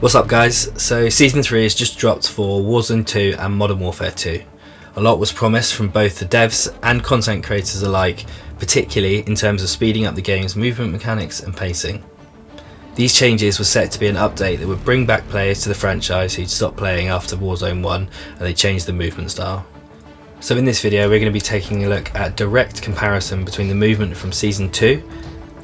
What's up guys? So Season 3 has just dropped for Warzone 2 and Modern Warfare 2. A lot was promised from both the devs and content creators alike, particularly in terms of speeding up the game's movement mechanics and pacing. These changes were set to be an update that would bring back players to the franchise who'd stopped playing after Warzone 1, and they changed the movement style. So in this video we're going to be taking a look at a direct comparison between the movement from Season 2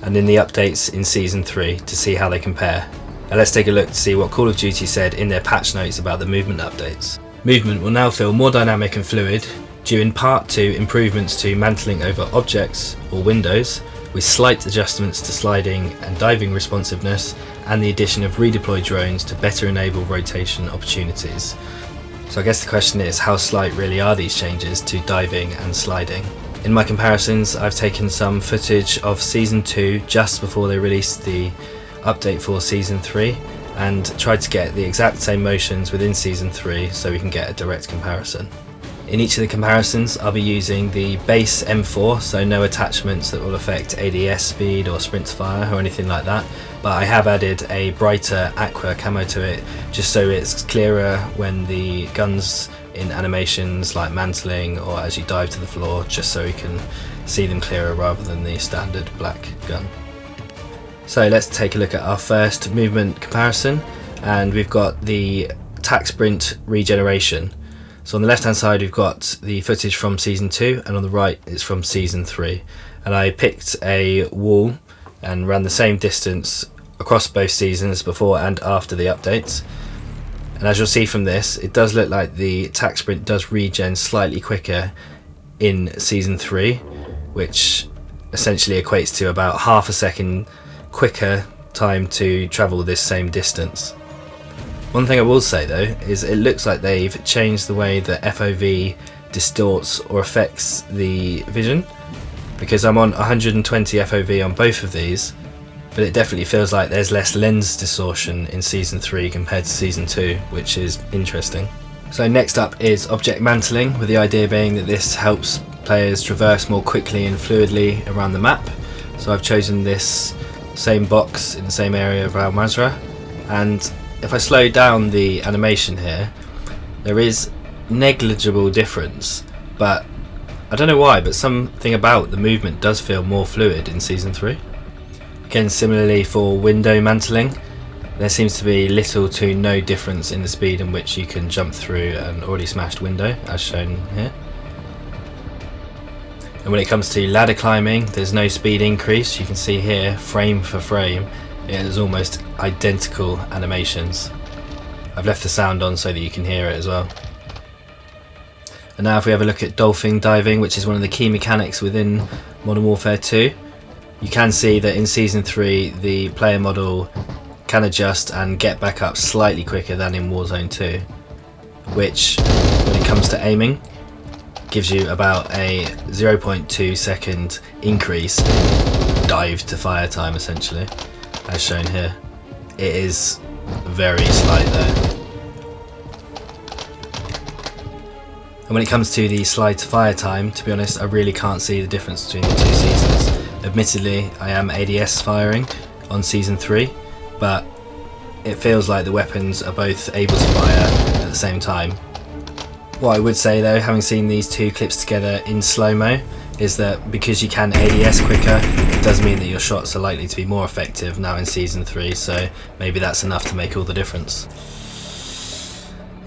and in the updates in Season 3 to see how they compare. Now let's take a look to see what Call of Duty said in their patch notes about the movement updates. Movement will now feel more dynamic and fluid, due in part to improvements to mantling over objects or windows, with slight adjustments to sliding and diving responsiveness, and the addition of redeploy drones to better enable rotation opportunities. So I guess the question is, how slight really are these changes to diving and sliding? In my comparisons, I've taken some footage of Season 2 just before they released the update for Season 3 and tried to get the exact same motions within Season 3 so we can get a direct comparison. In each of the comparisons I'll be using the base M4, so no attachments that will affect ADS speed or sprint to fire or anything like that, but I have added a brighter aqua camo to it just so it's clearer when the guns in animations like mantling or as you dive to the floor, just so we can see them clearer rather than the standard black gun. So let's take a look at our first movement comparison, and we've got the Taxprint Regeneration. So on the left hand side we've got the footage from Season 2 and on the right it's from Season 3, and I picked a wall and ran the same distance across both seasons before and after the updates, and as you'll see from this, it does look like the Taxprint does regen slightly quicker in Season 3, which essentially equates to about half a second quicker time to travel this same distance. One thing I will say though is it looks like they've changed the way that FOV distorts or affects the vision, because I'm on 120 FOV on both of these, but it definitely feels like there's less lens distortion in Season 3 compared to Season 2, which is interesting. So next up is object mantling, with the idea being that this helps players traverse more quickly and fluidly around the map. So I've chosen this same box in the same area of Al Mazrah, and if I slow down the animation here, there is negligible difference, but I don't know why, but something about the movement does feel more fluid in Season 3. Again, similarly for window mantling, there seems to be little to no difference in the speed in which you can jump through an already smashed window, as shown here. And when it comes to ladder climbing, there's no speed increase. You can see here, frame for frame, it is almost identical animations. I've left the sound on so that you can hear it as well. And now if we have a look at Dolphin Diving, which is one of the key mechanics within Modern Warfare 2, you can see that in Season 3 the player model can adjust and get back up slightly quicker than in Warzone 2, which, when it comes to aiming, gives you about a 0.2 second increase in dive to fire time, essentially, as shown here. It is very slight though. And when it comes to the slide to fire time, to be honest, I really can't see the difference between the two seasons. Admittedly, I am ADS firing on Season 3, but it feels like the weapons are both able to fire at the same time. What I would say though, having seen these two clips together in slow-mo, is that because you can ADS quicker, it does mean that your shots are likely to be more effective now in Season 3, so maybe that's enough to make all the difference.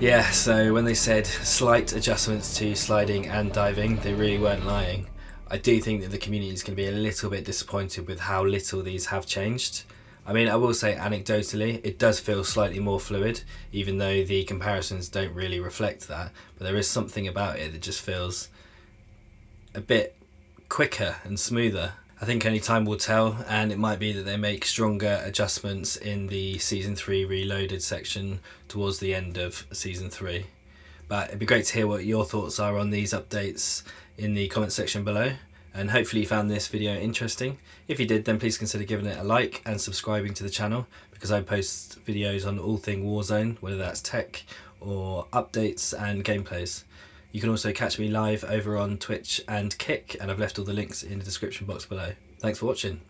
Yeah, so when they said slight adjustments to sliding and diving, they really weren't lying. I do think that the community is going to be a little bit disappointed with how little these have changed. I mean, I will say anecdotally, it does feel slightly more fluid, even though the comparisons don't really reflect that, but there is something about it that just feels a bit quicker and smoother. I think only time will tell, and it might be that they make stronger adjustments in the Season 3 Reloaded section towards the end of Season 3. But it'd be great to hear what your thoughts are on these updates in the comment section below, and hopefully you found this video interesting. If you did, then please consider giving it a like and subscribing to the channel, because I post videos on all thing Warzone, whether that's tech or updates and gameplays. You can also catch me live over on Twitch and Kick, and I've left all the links in the description box below. Thanks for watching.